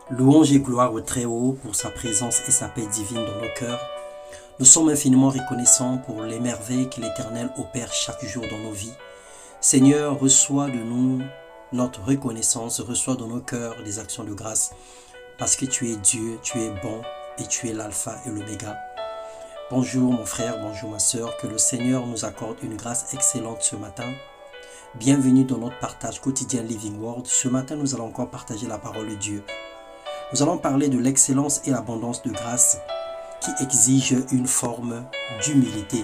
Louange et gloire au Très-Haut pour sa présence et sa paix divine dans nos cœurs. Nous sommes infiniment reconnaissants pour les merveilles que l'Éternel opère chaque jour dans nos vies. Seigneur, reçois de nous notre reconnaissance, reçois dans nos cœurs des actions de grâce, parce que tu es Dieu, tu es bon et tu es l'alpha et l'oméga. Bonjour mon frère, bonjour ma sœur, que le Seigneur nous accorde une grâce excellente ce matin. Bienvenue dans notre partage quotidien Living Word. Ce matin, nous allons encore partager la parole de Dieu. Nous allons parler de l'excellence et l'abondance de grâce qui exige une forme d'humilité.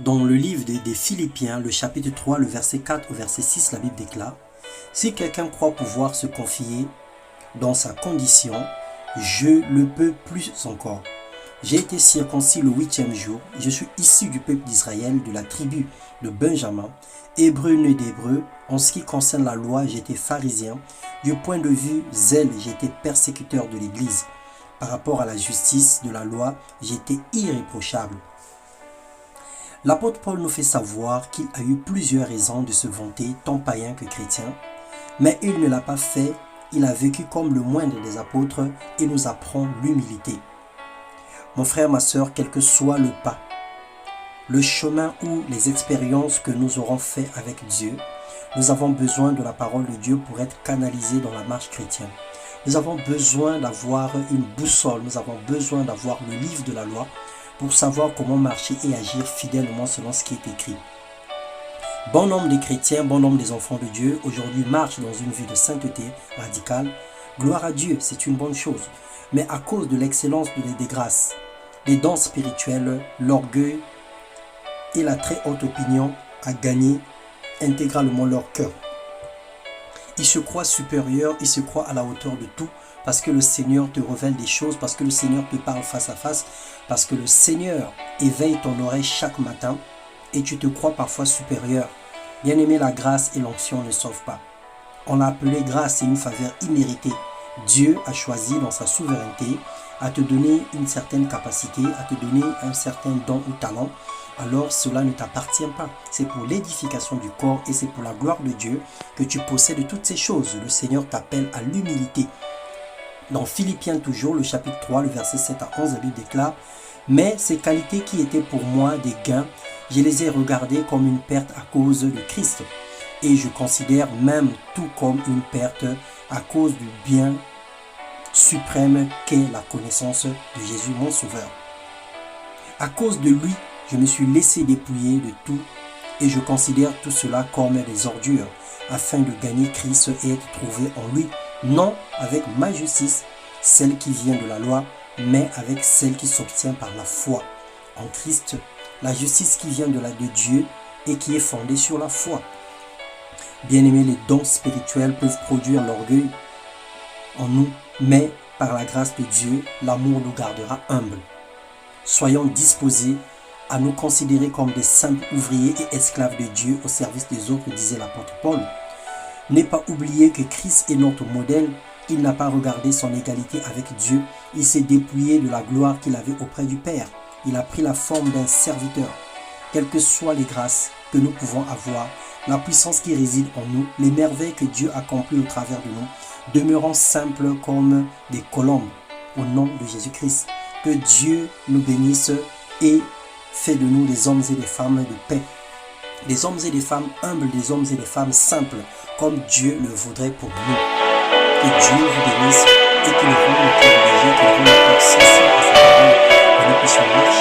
Dans le livre des Philippiens, le chapitre 3, le verset 4 au verset 6, la Bible déclare « Si quelqu'un croit pouvoir se confier dans sa condition, je le peux plus encore. J'ai été circoncis le 8e jour, je suis issu du peuple d'Israël, de la tribu de Benjamin, hébreu né d'hébreu. En ce qui concerne la loi, j'étais pharisien. Du point de vue zèle, j'étais persécuteur de l'Église. Par rapport à la justice de la loi, j'étais irréprochable. » L'apôtre Paul nous fait savoir qu'il a eu plusieurs raisons de se vanter, tant païen que chrétien, mais il ne l'a pas fait, il a vécu comme le moindre des apôtres et nous apprend l'humilité. Mon frère, ma sœur, quel que soit le pas, le chemin ou les expériences que nous aurons fait avec Dieu, nous avons besoin de la parole de Dieu pour être canalisés dans la marche chrétienne. Nous avons besoin d'avoir une boussole, nous avons besoin d'avoir le livre de la loi pour savoir comment marcher et agir fidèlement selon ce qui est écrit. Bon nombre des chrétiens, bon nombre des enfants de Dieu aujourd'hui marchent dans une vie de sainteté radicale. Gloire à Dieu, c'est une bonne chose. Mais à cause de l'excellence des grâces, des dons spirituels, l'orgueil et la très haute opinion a gagné intégralement leur cœur. Ils se croient supérieurs, ils se croient à la hauteur de tout, parce que le Seigneur te révèle des choses, parce que le Seigneur te parle face à face, parce que le Seigneur éveille ton oreille chaque matin et tu te crois parfois supérieur. Bien-aimé, la grâce et l'onction ne sauvent pas. On l'a appelé grâce et une faveur imméritée. Dieu a choisi dans sa souveraineté à te donner une certaine capacité, à te donner un certain don ou talent. Alors cela ne t'appartient pas. C'est pour l'édification du corps et c'est pour la gloire de Dieu que tu possèdes toutes ces choses. Le Seigneur t'appelle à l'humilité. Dans Philippiens toujours, le chapitre 3, le verset 7 à 11, la Bible déclare « Mais ces qualités qui étaient pour moi des gains, je les ai regardées comme une perte à cause de Christ. Et je considère même tout comme une perte à cause du bien suprême qu'est la connaissance de Jésus mon Sauveur. À cause de lui, je me suis laissé dépouiller de tout et je considère tout cela comme des ordures afin de gagner Christ et être trouvé en lui, non avec ma justice, celle qui vient de la loi, mais avec celle qui s'obtient par la foi en Christ, la justice qui vient de Dieu et qui est fondée sur la foi. Bien-aimés, les dons spirituels peuvent produire l'orgueil en nous, mais par la grâce de Dieu, l'amour nous gardera humbles. Soyons disposés à nous considérer comme des simples ouvriers et esclaves de Dieu au service des autres, disait l'apôtre Paul. N'est pas oublier que Christ est notre modèle. Il n'a pas regardé son égalité avec Dieu. Il s'est dépouillé de la gloire qu'il avait auprès du Père. Il a pris la forme d'un serviteur. Quelles que soient les grâces que nous pouvons avoir, la puissance qui réside en nous, les merveilles que Dieu accomplit au travers de nous, demeurons simples comme des colombes au nom de Jésus-Christ. Que Dieu nous bénisse et fait de nous des hommes et des femmes de paix. Des hommes et des femmes humbles, des hommes et des femmes simples, comme Dieu le voudrait pour nous. Que Dieu vous bénisse et qu'il rende le privilégié, qu'il rende le cœur sensible à sa parole, que nous puissions marcher